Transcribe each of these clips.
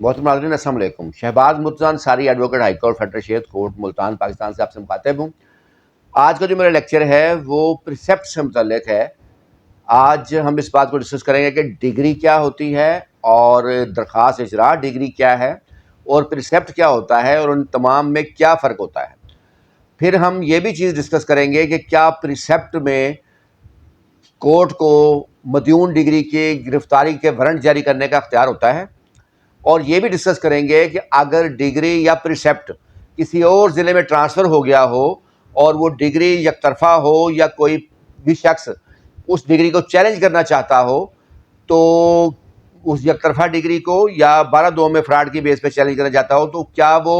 मोहतरम नाज़रीन, अस्सलाम वालेकुम। Shahbaz Murtaza Ansari advocate high court federal Shariat court Multan Pakistan से आपसे मुखातिब हूँ। आज का जो मेरा लेक्चर है वो प्रिसेप्ट से मुतल्लिक है। आज हम इस बात को डिस्कस करेंगे कि डिग्री क्या होती है और दरख्वास्त इजरा डिग्री क्या है और प्रिसेप्ट क्या होता है और उन तमाम में क्या फ़र्क होता है। फिर हम ये भी चीज़ डिस्कस करेंगे कि क्या प्रिसेप्ट में कोर्ट को मदयून डिग्री की गिरफ्तारी के वारंट जारी करने का अख्तियार होता है। और ये भी डिस्कस करेंगे कि अगर डिग्री या प्रिसेप्ट किसी और ज़िले में ट्रांसफ़र हो गया हो और वो डिग्री यकतरफा हो या कोई भी शख्स उस डिग्री को चैलेंज करना चाहता हो तो उस यकतरफा डिग्री को या 12-2 में फ्रॉड की बेस पे चैलेंज करना चाहता हो तो क्या वो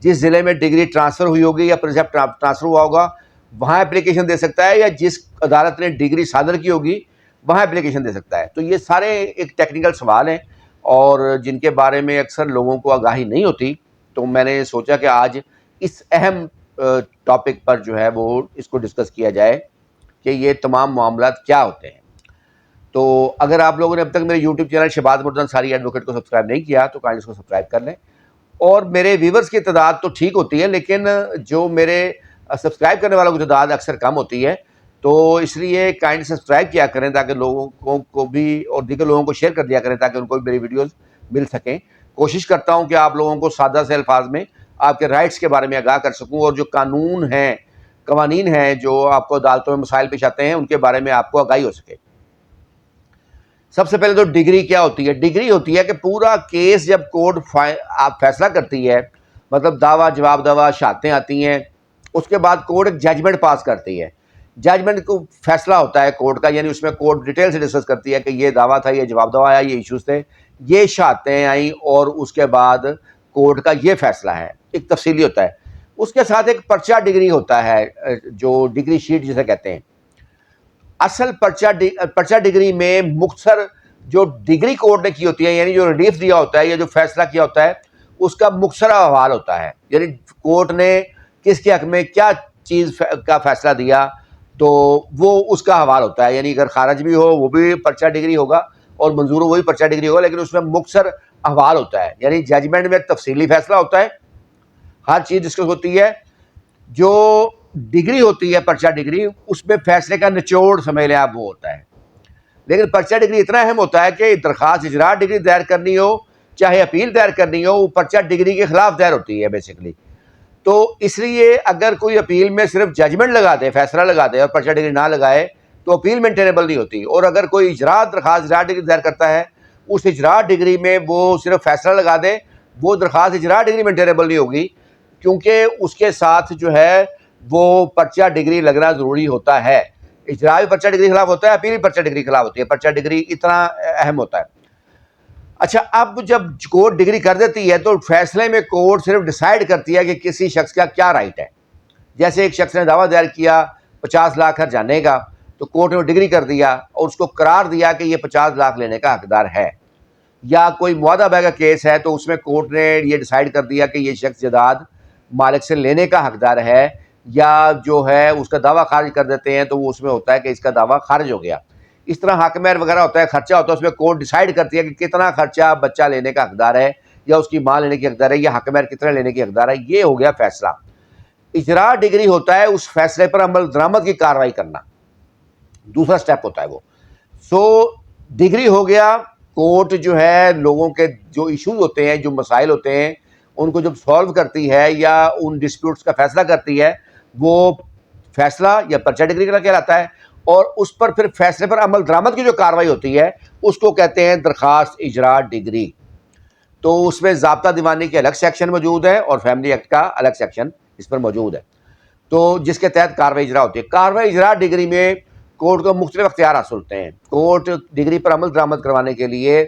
जिस ज़िले में डिग्री ट्रांसफ़र हुई होगी या प्रिसेप्ट ट्रांसफ़र हुआ होगा वहाँ एप्लीकेशन दे सकता है, या जिस अदालत ने डिग्री सादर की होगी वहाँ एप्लीकेशन दे सकता है। तो ये सारे एक टेक्निकल सवाल हैं और जिनके बारे में अक्सर लोगों को आगाही नहीं होती। तो मैंने सोचा कि आज इस अहम टॉपिक पर जो है वो इसको डिस्कस किया जाए कि ये तमाम मामलात क्या होते हैं। तो अगर आप लोगों ने अब तक मेरे YouTube channel Shahbaz Murtaza Ansari advocate को सब्सक्राइब नहीं किया तो काइंडली इसको सब्सक्राइब कर लें। और मेरे व्यूवर्स की तादाद तो ठीक होती है, लेकिन जो मेरे सब्सक्राइब करने वालों की तादाद अक्सर कम होती है। तो इसलिए काइंड सब्सक्राइब किया करें ताकि लोगों को भी और दीगर लोगों को शेयर कर दिया करें ताकि उनको भी मेरी वीडियोस मिल सकें। कोशिश करता हूं कि आप लोगों को सादा से अल्फाज में आपके राइट्स के बारे में आगाह कर सकूं और जो कानून हैं, कवानीन हैं जो आपको अदालतों में मसाइल पेश आते हैं उनके बारे में आपको आगाही हो सके। सबसे पहले तो डिग्री क्या होती है? डिग्री होती है कि पूरा केस जब कोर्ट आप फैसला करती है, मतलब दावा जवाब दावा शहादतें आती हैं, उसके बाद कोर्ट एक जजमेंट पास करती है। जजमेंट को फैसला होता है कोर्ट का, यानी उसमें कोर्ट डिटेल से डिस्कस करती है कि ये दावा था, ये जवाब दावा आया, ये इश्यूज थे, ये शहादतें आई और उसके बाद कोर्ट का ये फैसला है। एक तफसीली होता है। उसके साथ एक पर्चा डिग्री होता है, जो डिग्री शीट जिसे कहते हैं। असल पर्चा डिग्री में मुख्तसर जो डिग्री कोर्ट ने की होती है, यानी जो रिलीफ दिया होता है या जो फैसला किया होता है, उसका मुख्तसर अहवाल होता है। यानी कोर्ट ने किसके हक में क्या चीज़ का फैसला दिया तो वो उसका हवाल होता है। यानी अगर खारिज भी हो वो भी पर्चा डिग्री होगा और मंजूर हो वही पर्चा डिग्री होगा, लेकिन उसमें मुख्तसर अहवाल होता है। यानी जजमेंट में तफसीली फैसला होता है, हर चीज़ डिस्कस होती है। जो डिग्री होती है पर्चा डिग्री, उसमें फैसले का निचोड़ समझ लें आप वो होता है। लेकिन पर्चा डिग्री इतना अहम होता है कि दरखास्त इजरा डिग्री दायर करनी हो चाहे अपील दायर करनी हो, वो पर्चा डिग्री के खिलाफ दायर होती है बेसिकली। तो इसलिए अगर कोई अपील में सिर्फ जजमेंट लगा दे, फैसला लगा दे और पर्चा डिग्री ना लगाए तो अपील मेंटेनेबल नहीं होती। और अगर कोई इजरा दरखास्त इजरा डिग्री दायर करता है, उस इजरा डिग्री में वो सिर्फ फैसला लगा दे, वो दरखास्त इजरा डिग्री मेंटेनेबल नहीं होगी, क्योंकि उसके साथ जो है वो पर्चा डिग्री लगना ज़रूरी होता है। इजरा भी पर्चा डिग्री खिलाफ होता है, अपील भी पर्चा डिग्री खिलाफ होती है। पर्चा डिग्री इतना अहम होता है। अच्छा, अब जब कोर्ट डिग्री कर देती है तो फैसले में कोर्ट सिर्फ डिसाइड करती है कि किसी शख्स का क्या राइट है। जैसे एक शख्स ने दावा दायर किया 50 लाख हर जाने का, तो कोर्ट ने डिग्री कर दिया और उसको करार दिया कि ये 50 लाख लेने का हकदार है। या कोई मुआदा बै का केस है तो उसमें कोर्ट ने ये डिसाइड कर दिया कि ये शख्स जायदाद मालिक से लेने का हकदार है, या जो है उसका दावा खारिज कर देते हैं तो वो उसमें होता है कि इसका दावा खारिज हो गया। इस तरह हकमैर वगैरह होता है, खर्चा होता है, उसमें कोर्ट डिसाइड करती है कि कितना खर्चा बच्चा लेने का हकदार है या उसकी माँ लेने की हकदार है या हकमैर कितना लेने की हकदार है। ये हो गया फैसला। इजरा डिग्री होता है उस फैसले पर अमल दरामद की कार्रवाई करना, दूसरा स्टेप होता है वो। सो डिग्री हो गया, कोर्ट जो है लोगों के जो इश्यूज होते हैं, जो मसाइल होते हैं, उनको जब सॉल्व करती है या उन डिस्प्यूट्स का फैसला करती है, वो फैसला या पर्चा डिग्री का कहलाता है। और उस पर फिर फैसले पर अमल दरामद की जो कार्रवाई होती है उसको कहते हैं दरखास्त इजरा डिग्री। तो उसमें ज़ाब्ता दीवानी के अलग सेक्शन मौजूद है और फैमिली एक्ट का अलग सेक्शन इस पर मौजूद है, तो जिसके तहत कार्रवाई इजरा होती है। कार्रवाई इजरा डिग्री में कोर्ट को मुख्तलिफ अख्तियार हासिल होते हैं। कोर्ट डिग्री पर अमल दरामद करवाने के लिए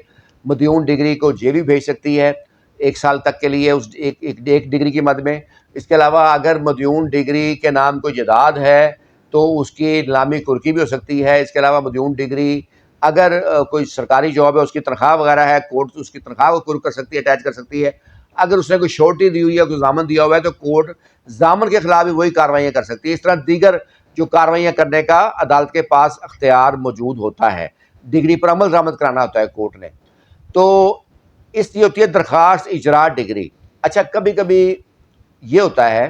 मदयून डिग्री को जेबी भेज सकती है 1 साल तक के लिए उस एक डिग्री की मद में। इसके अलावा अगर मदयून डिग्री के नाम कोई जायदाद है तो उसकी नीलामी कुर्की भी हो सकती है। इसके अलावा मदयून डिग्री अगर कोई सरकारी जॉब है, उसकी तनख्वाह वगैरह है, कोर्ट उसकी तनख्वाह को कुर्क कर सकती है, अटैच कर सकती है। अगर उसने कोई श्योरिटी दी हुई है, कोई ज़ामन दिया हुआ है तो कोर्ट ज़ामन के खिलाफ भी वही कार्रवाइयाँ कर सकती है। इस तरह दीगर जो कार्रवाइयाँ करने का अदालत के पास अख्तियार मौजूद होता है। डिग्री पर अमल दरामद कराना होता है कोर्ट ने। तो इसलिए होती है दरखास्त इजरा डिग्री। अच्छा, कभी कभी ये होता है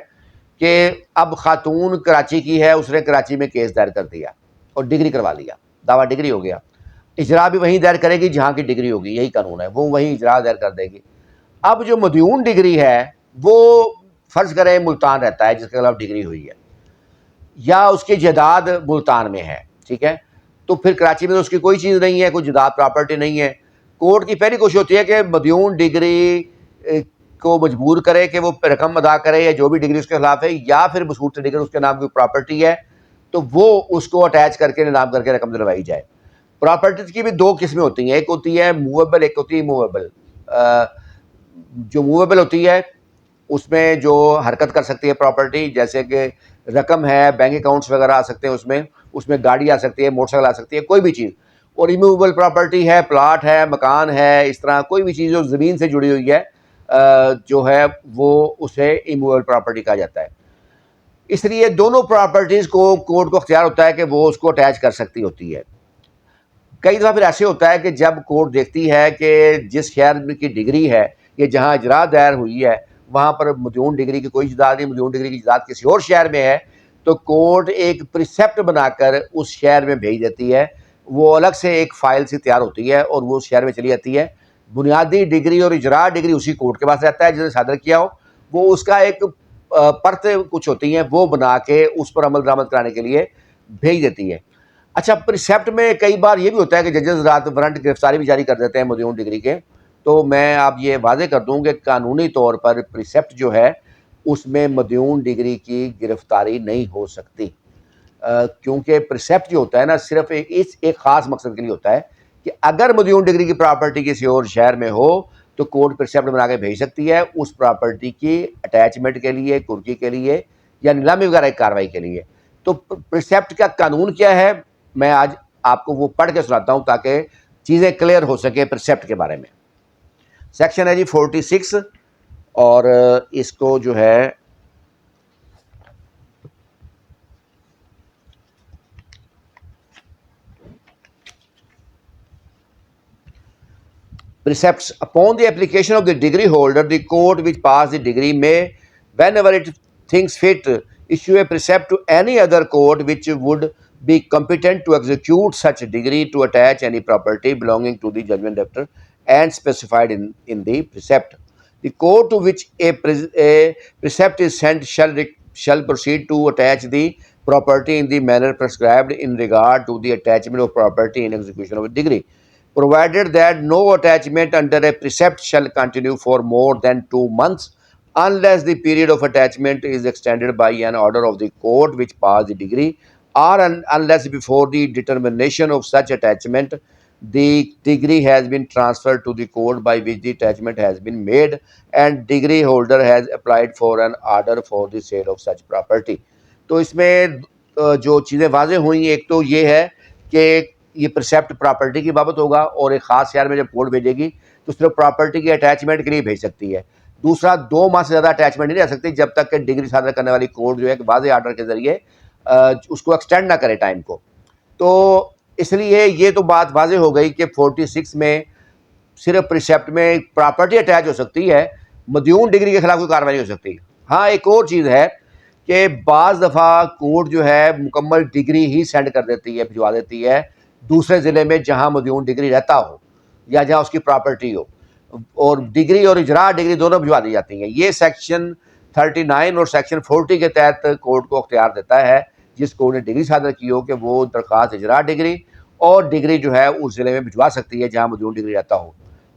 कि अब खातून कराची की है, उसने कराची में केस दायर कर दिया और डिग्री करवा लिया, दावा डिग्री हो गया। इजरा भी वहीं दायर करेगी जहाँ की डिग्री होगी, यही कानून है, वो वहीं इजरा दायर कर देगी। अब जो मदयून डिग्री है वो फर्ज करें मुल्तान रहता है, जिसके खिलाफ डिग्री हुई है, या उसकी जायदाद मुल्तान में है, ठीक है, तो फिर कराची में तो उसकी कोई चीज़ नहीं है, कोई जायदाद प्रॉपर्टी नहीं है। कोर्ट की पहली कोशिश होती है कि मदयून डिग्री को मजबूर करे कि वो रकम अदा करे, या जो भी डिग्री उसके खिलाफ है, या फिर बसूरत डिग्री उसके नाम की प्रॉपर्टी है तो वो उसको अटैच करके नाम करके रकम दिलवाई जाए। प्रॉपर्टीज की भी दो किस्में होती हैं, एक होती है मूवेबल, एक होती है मूवेबल। जो मूवेबल होती है उसमें जो हरकत कर सकती है प्रॉपर्टी, जैसे कि रकम है, बैंक अकाउंट्स वगैरह आ सकते हैं उसमें, उसमें गाड़ी आ सकती है, मोटरसाइकिल आ सकती है, कोई भी चीज़। और इमूवेबल प्रॉपर्टी है, प्लाट है, मकान है, इस तरह कोई भी चीज़ जो ज़मीन से जुड़ी हुई है जो है वो उसे इमूवेबल प्रॉपर्टी कहा जाता है। इसलिए दोनों प्रॉपर्टीज़ को कोर्ट को अख्तियार होता है कि वो उसको अटैच कर सकती होती है। कई दफ़ा फिर ऐसे होता है कि जब कोर्ट देखती है कि जिस शहर की डिग्री है, ये जहाँ इजरा दायर हुई है, वहाँ पर मदयून डिग्री की कोई जायदाद नहीं, मदयून डिग्री की जायदाद किसी और शहर में है, तो कोर्ट एक प्रिसेप्ट बनाकर उस शहर में भेज देती है। वो अलग से एक फ़ाइल सी तैयार होती है और वो उस शहर में चली जाती है। बुनियादी डिग्री और इजरा डिग्री उसी कोर्ट के पास रहता है जिसने सादर किया हो। वो उसका एक परत कुछ होती हैं, वो बना के उस पर अमल दरामद कराने के लिए भेज देती है। अच्छा, प्रिसेप्ट में कई बार ये भी होता है कि जजेस रात वारंट गिरफ्तारी भी जारी कर देते हैं मदयून डिग्री के। तो मैं आप ये वादे कर दूं कि कानूनी तौर पर प्रिसेप्ट जो है उसमें मदयून डिग्री की गिरफ्तारी नहीं हो सकती, क्योंकि प्रिसेप्ट जो होता है ना, सिर्फ एक ख़ास मकसद के लिए होता है कि अगर मदयून डिग्री की प्रॉपर्टी किसी और शहर में हो तो कोर्ट प्रिसेप्ट बना के भेज सकती है उस प्रॉपर्टी की अटैचमेंट के लिए, कुर्की के लिए, या नीलामी वगैरह की कार्रवाई के लिए। तो प्रिसेप्ट का कानून क्या है, मैं आज आपको वो पढ़ के सुनाता हूँ ताकि चीज़ें क्लियर हो सके प्रिसेप्ट के बारे में। सेक्शन है जी 46, और इसको जो है precepts upon the application of the degree holder, the court which passed the degree may, whenever it thinks fit, issue a precept to any other court which would be competent to execute such a degree to attach any property belonging to the judgment debtor and specified in the precept. The court to which a precept is sent shall proceed to attach the property in the manner prescribed in regard to the attachment of property in execution of a degree, provided that no attachment under a precept shall continue for more than 2 months, unless the period of attachment is extended by an order of the court which passed the degree, or unless before the determination of such attachment the degree has been transferred to the court by which the attachment has been made and degree holder has applied for an order for the sale of such property. तो इसमें जो चीज़ें वाज़ेह हुई, एक तो ये है कि ये प्रिसेप्ट प्रॉपर्टी की बाबत होगा, और एक ख़ास शहर में जब कोर्ट भेजेगी तो सिर्फ प्रॉपर्टी के अटैचमेंट के लिए भेज सकती है। दूसरा, 2 माह से ज़्यादा अटैचमेंट नहीं रह सकती जब तक कि डिग्री सादर करने वाली कोर्ट जो है वाज़ेह आर्डर के ज़रिए उसको एक्सटेंड ना करे टाइम को। तो इसलिए ये तो बात वाज़ेह हो गई कि 46 में सिर्फ प्रिसेप्ट में प्रॉपर्टी अटैच हो सकती है, मदयून डिग्री के खिलाफ कोई कार्रवाई नहीं हो सकती। हाँ, एक और चीज़ है कि बाज़ दफ़ा कोर्ट जो है मुकम्मल डिग्री ही सेंड कर देती है, भिजवा देती है दूसरे ज़िले में जहाँ मदयून डिग्री रहता हो या जहाँ उसकी प्रॉपर्टी हो, और डिग्री और इजरा डिग्री दोनों भिजवा दी जाती हैं। ये सेक्शन 39 और सेक्शन 40 के तहत कोर्ट को अख्तियार देता है जिस कोर्ट ने डिग्री सादर की हो कि वो दरख्वास्त इजरा डिग्री और डिग्री जो है उस ज़िले में भिजवा सकती है जहाँ मदयून डिग्री रहता हो।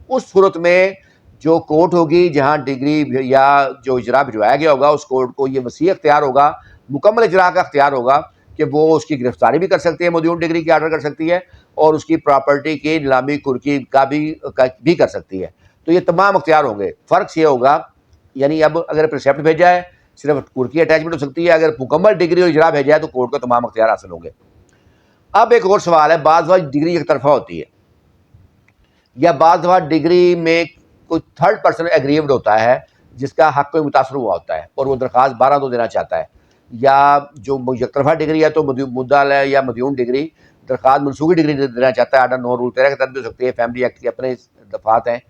उस सूरत में जो कोर्ट होगी जहाँ डिग्री या जो इजरा भिजवाया गया होगा, उस कोर्ट को ये वसी अख्तियार होगा, मुकम्मल इजरा का अख्तियार होगा कि वो उसकी गिरफ्तारी भी कर सकती है, मदयून डिग्री की आर्डर कर सकती है, और उसकी प्रॉपर्टी की नीलामी कुर्की का भी कर सकती है। तो ये तमाम अख्तियार होंगे। फ़र्क ये होगा, यानी अब अगर प्रिसेप्ट भेजा है सिर्फ कुर्की अटैचमेंट हो सकती है, अगर मुकम्मल डिग्री और इजरा भेजा है तो कोर्ट को तमाम अख्तियार हासिल होंगे। अब एक और सवाल है, बाज़ दफ़ा डिग्री एक तरफा होती है या बाज़ दफ़ा डिग्री में कोई थर्ड पर्सन एग्रीव्ड होता है जिसका हक कोई मुतासर हुआ होता है और वो दरख्वास्त 12 तो देना चाहता है, या जो एक तरफा डिग्री है तो मुद्दा या मदयून डिग्री दरख्वास्त मनसूखी डिग्री देना चाहता है। आर्डर 9 रूल 13 के तहत भी हो सकती है, फैमिली एक्ट के अपने दफात हैं।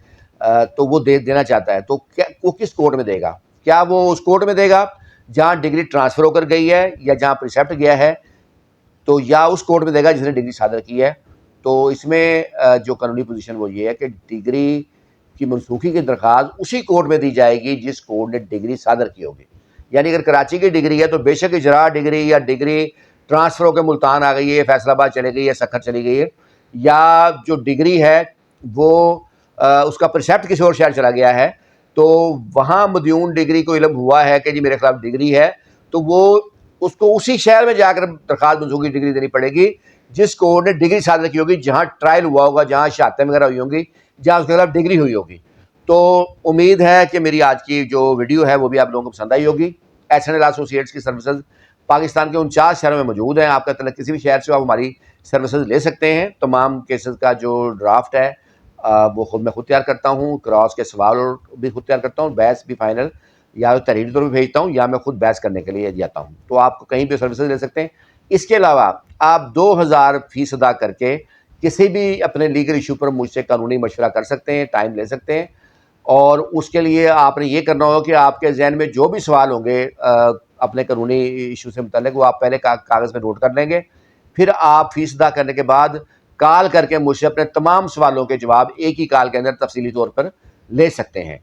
तो वो देना चाहता है, तो क्या वो किस कोर्ट में देगा? क्या वो उस कोर्ट में देगा जहाँ डिग्री ट्रांसफ़र होकर गई है या जहाँ प्रिसेप्ट गया है, तो या उस कोर्ट में देगा जिसने डिग्री सादर की है? तो इसमें जो कानूनी पोजीशन वो ये है कि डिग्री की मनसूखी की दरख्वास्त उसी कोर्ट में दी जाएगी जिस कोर्ट ने डिग्री सादर की होगी। यानी अगर कराची की डिग्री है तो बेशक इजरा डिग्री या डिग्री ट्रांसफ़र होकर मुल्तान आ गई है, फैसलाबाद चली गई है, सखर चली गई है, या जो डिग्री है वो उसका प्रिसेप्ट किसी और शहर चला गया है, तो वहाँ मदयून डिग्री को इल्म हुआ है कि जी मेरे खिलाफ डिग्री है, तो वो उसको उसी शहर में जाकर दरख्वास्त मनसूखी डिग्री देनी पड़ेगी जिस कोर्ट ने डिग्री सादर की होगी, जहाँ ट्रायल हुआ होगा, जहाँ शहादतें वगैरह हुई होंगी, जहाँ उसके खिलाफ डिग्री हुई होगी। तो उम्मीद है कि मेरी आज की जो वीडियो है वो भी आप लोगों को पसंद आई होगी। एसएनएल एसोसिएट्स की सर्विसेज पाकिस्तान के 49 शहरों में मौजूद हैं। आपका तलब किसी भी शहर से आप हमारी सर्विसेज ले सकते हैं। तमाम केसेस का जो ड्राफ्ट है वो मैं खुद तैयार करता हूँ, क्रॉस के सवाल भी खुद तैयार करता हूँ, बहस भी फाइनल या तो तहरीरी तौर पर भेजता हूँ या मैं खुद बहस करने के लिए जाता हूँ। तो आप कहीं भी सर्विसेज ले सकते हैं। इसके अलावा आप 2000 फीस अदा करके किसी भी अपने लीगल इशू पर मुझसे कानूनी मशवरा कर सकते हैं, टाइम ले सकते हैं। और उसके लिए आपने ये करना होगा कि आपके जहन में जो भी सवाल होंगे अपने कानूनी इशू से मुतल्लिक, वो आप पहले कागज़ में नोट कर लेंगे। फिर आप फीस अदा करने के बाद कॉल करके मुझसे अपने तमाम सवालों के जवाब एक ही कॉल के अंदर तफसीली तौर पर ले सकते हैं।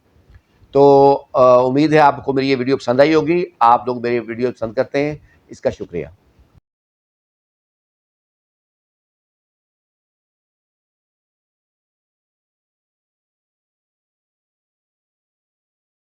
तो उम्मीद है आपको मेरी ये वीडियो पसंद आई होगी। आप लोग मेरी वीडियो पसंद करते हैं, इसका शुक्रिया।